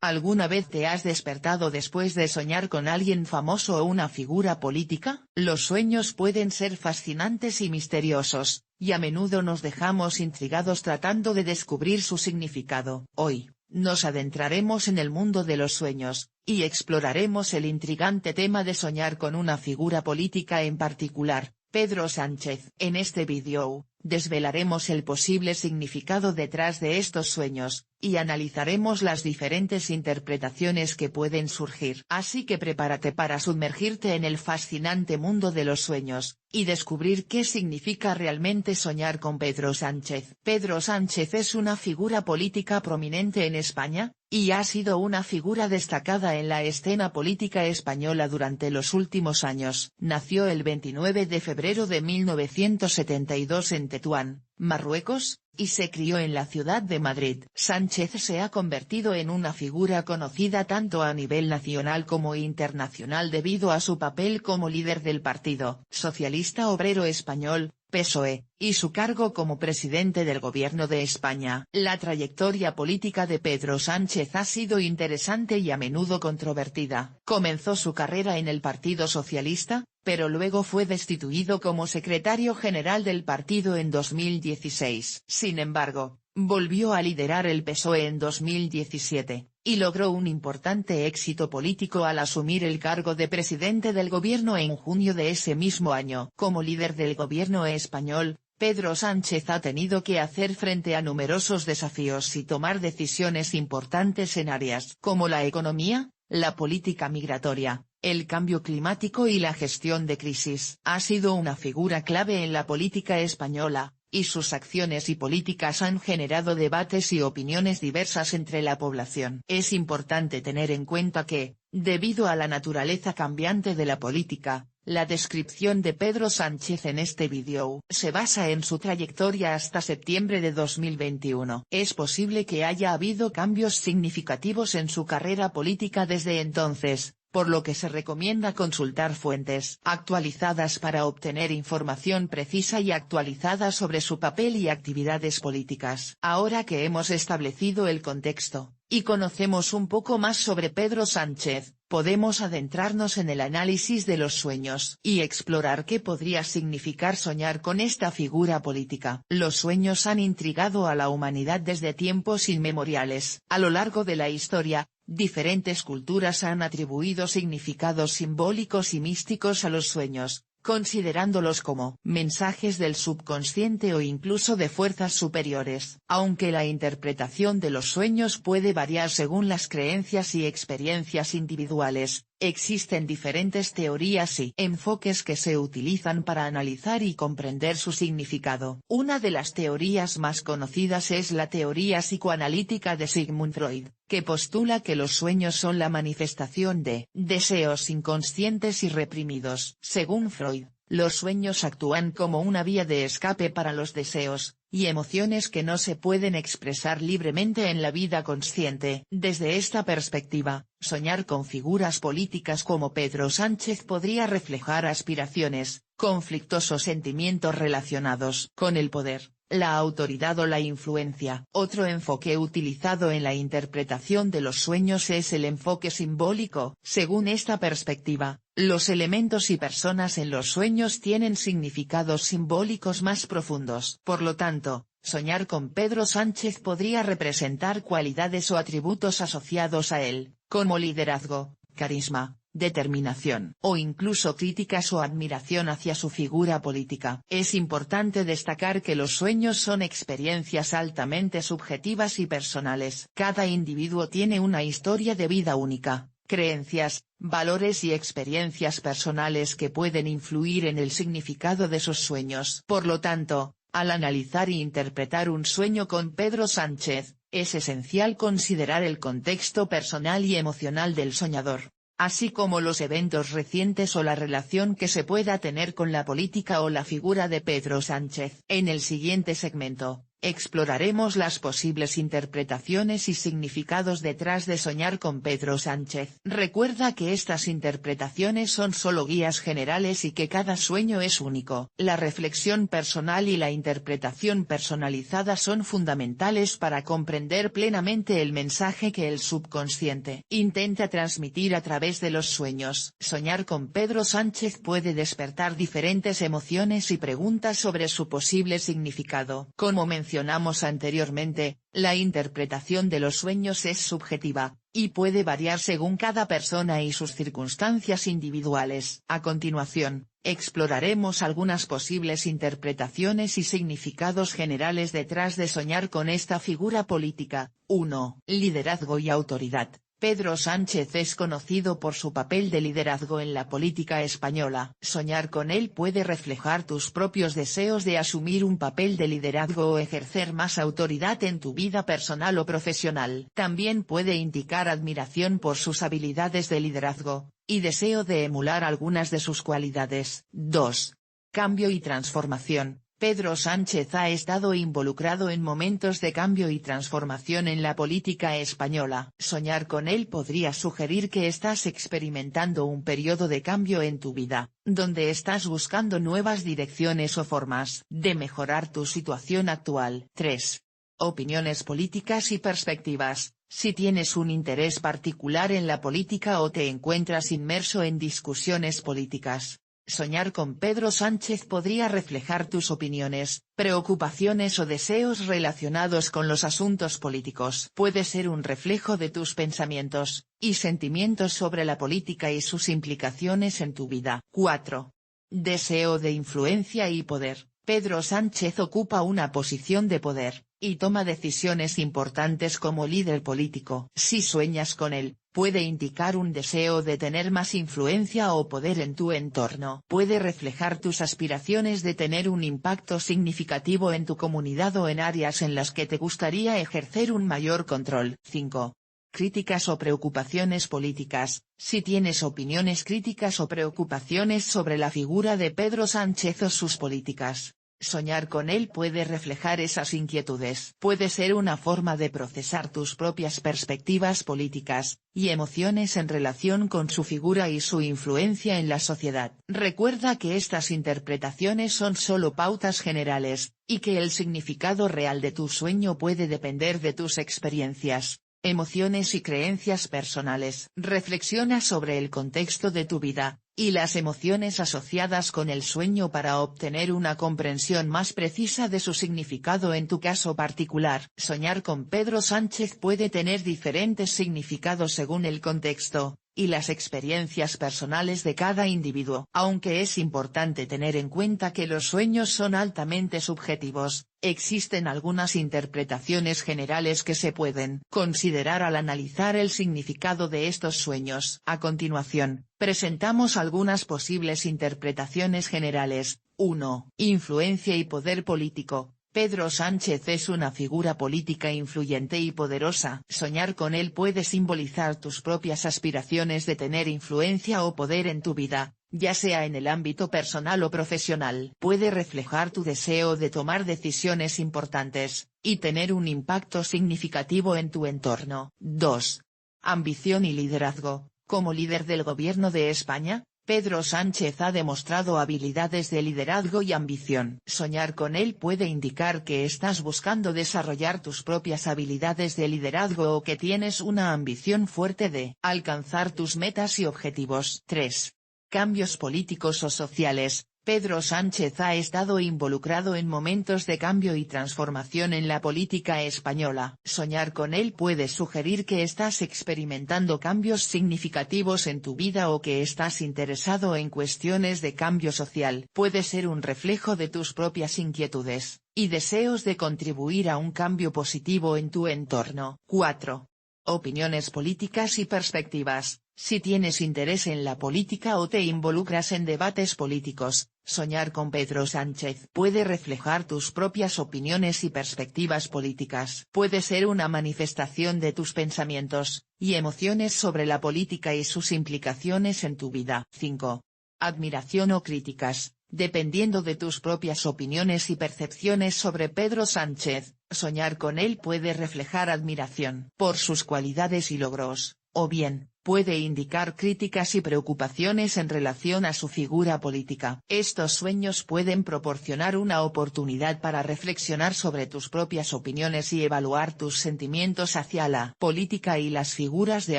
¿Alguna vez te has despertado después de soñar con alguien famoso o una figura política? Los sueños pueden ser fascinantes y misteriosos, y a menudo nos dejamos intrigados tratando de descubrir su significado. Hoy, nos adentraremos en el mundo de los sueños, y exploraremos el intrigante tema de soñar con una figura política en particular, Pedro Sánchez. En este vídeo, desvelaremos el posible significado detrás de estos sueños, y analizaremos las diferentes interpretaciones que pueden surgir. Así que prepárate para sumergirte en el fascinante mundo de los sueños, y descubrir qué significa realmente soñar con Pedro Sánchez. Pedro Sánchez es una figura política prominente en España, y ha sido una figura destacada en la escena política española durante los últimos años. Nació el 29 de febrero de 1972 en Tetuán, Marruecos, y se crió en la ciudad de Madrid. Sánchez se ha convertido en una figura conocida tanto a nivel nacional como internacional debido a su papel como líder del Partido Socialista Obrero Español, PSOE, y su cargo como presidente del Gobierno de España. La trayectoria política de Pedro Sánchez ha sido interesante y a menudo controvertida. Comenzó su carrera en el Partido Socialista, pero luego fue destituido como secretario general del partido en 2016. Sin embargo, volvió a liderar el PSOE en 2017, y logró un importante éxito político al asumir el cargo de presidente del gobierno en junio de ese mismo año. Como líder del gobierno español, Pedro Sánchez ha tenido que hacer frente a numerosos desafíos y tomar decisiones importantes en áreas como la economía, la política migratoria, el cambio climático y la gestión de crisis. Ha sido una figura clave en la política española, y sus acciones y políticas han generado debates y opiniones diversas entre la población. Es importante tener en cuenta que, debido a la naturaleza cambiante de la política, la descripción de Pedro Sánchez en este vídeo se basa en su trayectoria hasta septiembre de 2021. Es posible que haya habido cambios significativos en su carrera política desde entonces, por lo que se recomienda consultar fuentes actualizadas para obtener información precisa y actualizada sobre su papel y actividades políticas. Ahora que hemos establecido el contexto, y conocemos un poco más sobre Pedro Sánchez, podemos adentrarnos en el análisis de los sueños y explorar qué podría significar soñar con esta figura política. Los sueños han intrigado a la humanidad desde tiempos inmemoriales. A lo largo de la historia, diferentes culturas han atribuido significados simbólicos y místicos a los sueños, considerándolos como mensajes del subconsciente o incluso de fuerzas superiores. Aunque la interpretación de los sueños puede variar según las creencias y experiencias individuales, existen diferentes teorías y enfoques que se utilizan para analizar y comprender su significado. Una de las teorías más conocidas es la teoría psicoanalítica de Sigmund Freud, que postula que los sueños son la manifestación de deseos inconscientes y reprimidos. Según Freud, los sueños actúan como una vía de escape para los deseos y emociones que no se pueden expresar libremente en la vida consciente. Desde esta perspectiva, soñar con figuras políticas como Pedro Sánchez podría reflejar aspiraciones, conflictos o sentimientos relacionados con el poder, la autoridad o la influencia. Otro enfoque utilizado en la interpretación de los sueños es el enfoque simbólico. Según esta perspectiva, los elementos y personas en los sueños tienen significados simbólicos más profundos. Por lo tanto, soñar con Pedro Sánchez podría representar cualidades o atributos asociados a él, como liderazgo, carisma, determinación, o incluso críticas o admiración hacia su figura política. Es importante destacar que los sueños son experiencias altamente subjetivas y personales. Cada individuo tiene una historia de vida única, creencias, valores y experiencias personales que pueden influir en el significado de sus sueños. Por lo tanto, al analizar e interpretar un sueño con Pedro Sánchez, es esencial considerar el contexto personal y emocional del soñador, así como los eventos recientes o la relación que se pueda tener con la política o la figura de Pedro Sánchez. En el siguiente segmento, exploraremos las posibles interpretaciones y significados detrás de soñar con Pedro Sánchez. Recuerda que estas interpretaciones son solo guías generales y que cada sueño es único. La reflexión personal y la interpretación personalizada son fundamentales para comprender plenamente el mensaje que el subconsciente intenta transmitir a través de los sueños. Soñar con Pedro Sánchez puede despertar diferentes emociones y preguntas sobre su posible significado. Como mencionamos anteriormente, la interpretación de los sueños es subjetiva, y puede variar según cada persona y sus circunstancias individuales. A continuación, exploraremos algunas posibles interpretaciones y significados generales detrás de soñar con esta figura política. 1. Liderazgo y autoridad. Pedro Sánchez es conocido por su papel de liderazgo en la política española. Soñar con él puede reflejar tus propios deseos de asumir un papel de liderazgo o ejercer más autoridad en tu vida personal o profesional. También puede indicar admiración por sus habilidades de liderazgo, y deseo de emular algunas de sus cualidades. 2. Cambio y transformación. Pedro Sánchez ha estado involucrado en momentos de cambio y transformación en la política española. Soñar con él podría sugerir que estás experimentando un periodo de cambio en tu vida, donde estás buscando nuevas direcciones o formas de mejorar tu situación actual. 3. Opiniones políticas y perspectivas. Si tienes un interés particular en la política o te encuentras inmerso en discusiones políticas, soñar con Pedro Sánchez podría reflejar tus opiniones, preocupaciones o deseos relacionados con los asuntos políticos. Puede ser un reflejo de tus pensamientos y sentimientos sobre la política y sus implicaciones en tu vida. 4. Deseo de influencia y poder. Pedro Sánchez ocupa una posición de poder, y toma decisiones importantes como líder político. Si sueñas con él, puede indicar un deseo de tener más influencia o poder en tu entorno. Puede reflejar tus aspiraciones de tener un impacto significativo en tu comunidad o en áreas en las que te gustaría ejercer un mayor control. 5. Críticas o preocupaciones políticas. Si tienes opiniones críticas o preocupaciones sobre la figura de Pedro Sánchez o sus políticas, soñar con él puede reflejar esas inquietudes. Puede ser una forma de procesar tus propias perspectivas políticas y emociones en relación con su figura y su influencia en la sociedad. Recuerda que estas interpretaciones son solo pautas generales, y que el significado real de tu sueño puede depender de tus experiencias, emociones y creencias personales. Reflexiona sobre el contexto de tu vida y las emociones asociadas con el sueño para obtener una comprensión más precisa de su significado en tu caso particular. Soñar con Pedro Sánchez puede tener diferentes significados según el contexto y las experiencias personales de cada individuo. Aunque es importante tener en cuenta que los sueños son altamente subjetivos, existen algunas interpretaciones generales que se pueden considerar al analizar el significado de estos sueños. A continuación, presentamos algunas posibles interpretaciones generales. 1. Influencia y poder político. Pedro Sánchez es una figura política influyente y poderosa. Soñar con él puede simbolizar tus propias aspiraciones de tener influencia o poder en tu vida, ya sea en el ámbito personal o profesional. Puede reflejar tu deseo de tomar decisiones importantes y tener un impacto significativo en tu entorno. 2. Ambición y liderazgo. Como líder del gobierno de España, Pedro Sánchez ha demostrado habilidades de liderazgo y ambición. Soñar con él puede indicar que estás buscando desarrollar tus propias habilidades de liderazgo o que tienes una ambición fuerte de alcanzar tus metas y objetivos. 3. Cambios políticos o sociales. Pedro Sánchez ha estado involucrado en momentos de cambio y transformación en la política española. Soñar con él puede sugerir que estás experimentando cambios significativos en tu vida o que estás interesado en cuestiones de cambio social. Puede ser un reflejo de tus propias inquietudes y deseos de contribuir a un cambio positivo en tu entorno. 4. Opiniones políticas y perspectivas. Si tienes interés en la política o te involucras en debates políticos, soñar con Pedro Sánchez puede reflejar tus propias opiniones y perspectivas políticas. Puede ser una manifestación de tus pensamientos y emociones sobre la política y sus implicaciones en tu vida. 5. Admiración o críticas. Dependiendo de tus propias opiniones y percepciones sobre Pedro Sánchez, soñar con él puede reflejar admiración por sus cualidades y logros, o bien, puede indicar críticas y preocupaciones en relación a su figura política. Estos sueños pueden proporcionar una oportunidad para reflexionar sobre tus propias opiniones y evaluar tus sentimientos hacia la política y las figuras de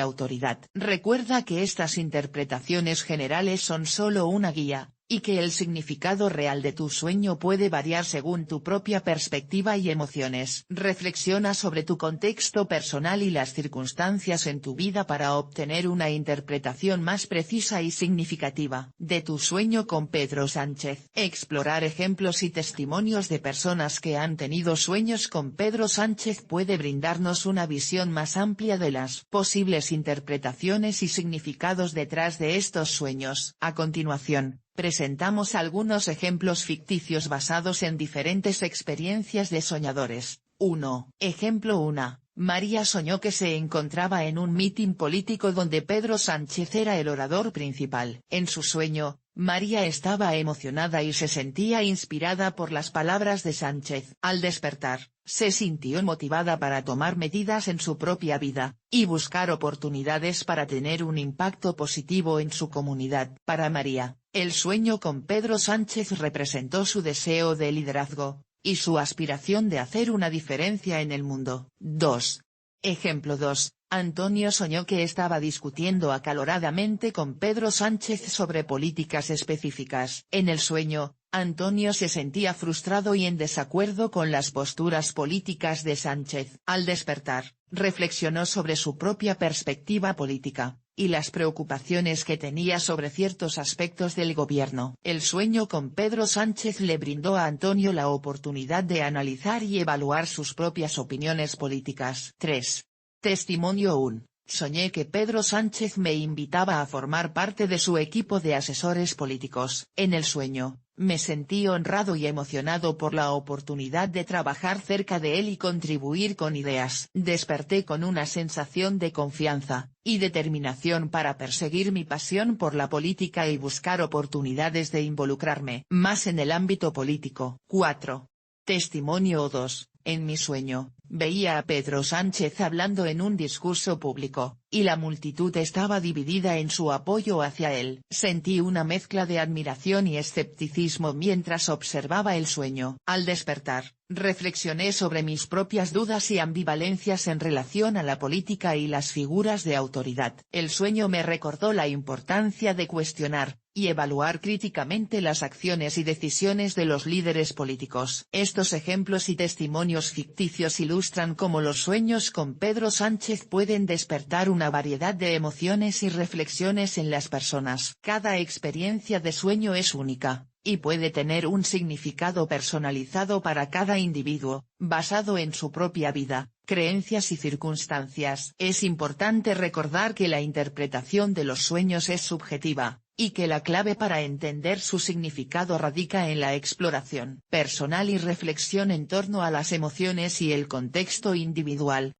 autoridad. Recuerda que estas interpretaciones generales son solo una guía, y que el significado real de tu sueño puede variar según tu propia perspectiva y emociones. Reflexiona sobre tu contexto personal y las circunstancias en tu vida para obtener una interpretación más precisa y significativa de tu sueño con Pedro Sánchez. Explorar ejemplos y testimonios de personas que han tenido sueños con Pedro Sánchez puede brindarnos una visión más amplia de las posibles interpretaciones y significados detrás de estos sueños. A continuación, presentamos algunos ejemplos ficticios basados en diferentes experiencias de soñadores. 1. Ejemplo 1. María soñó que se encontraba en un mitin político donde Pedro Sánchez era el orador principal. En su sueño, María estaba emocionada y se sentía inspirada por las palabras de Sánchez. Al despertar, se sintió motivada para tomar medidas en su propia vida, y buscar oportunidades para tener un impacto positivo en su comunidad. Para María, el sueño con Pedro Sánchez representó su deseo de liderazgo, y su aspiración de hacer una diferencia en el mundo. 2. Ejemplo 2. Antonio soñó que estaba discutiendo acaloradamente con Pedro Sánchez sobre políticas específicas. En el sueño, Antonio se sentía frustrado y en desacuerdo con las posturas políticas de Sánchez. Al despertar, reflexionó sobre su propia perspectiva política, y las preocupaciones que tenía sobre ciertos aspectos del gobierno. El sueño con Pedro Sánchez le brindó a Antonio la oportunidad de analizar y evaluar sus propias opiniones políticas. 3. Testimonio 1. Soñé que Pedro Sánchez me invitaba a formar parte de su equipo de asesores políticos. En el sueño, me sentí honrado y emocionado por la oportunidad de trabajar cerca de él y contribuir con ideas. Desperté con una sensación de confianza y determinación para perseguir mi pasión por la política y buscar oportunidades de involucrarme más en el ámbito político. 4. Testimonio 2. En mi sueño, veía a Pedro Sánchez hablando en un discurso público, y la multitud estaba dividida en su apoyo hacia él. Sentí una mezcla de admiración y escepticismo mientras observaba el sueño. Al despertar, reflexioné sobre mis propias dudas y ambivalencias en relación a la política y las figuras de autoridad. El sueño me recordó la importancia de cuestionar y evaluar críticamente las acciones y decisiones de los líderes políticos. Estos ejemplos y testimonios ficticios ilustran cómo los sueños con Pedro Sánchez pueden despertar una variedad de emociones y reflexiones en las personas. Cada experiencia de sueño es única, y puede tener un significado personalizado para cada individuo, basado en su propia vida, creencias y circunstancias. Es importante recordar que la interpretación de los sueños es subjetiva, y que la clave para entender su significado radica en la exploración personal y reflexión en torno a las emociones y el contexto individual.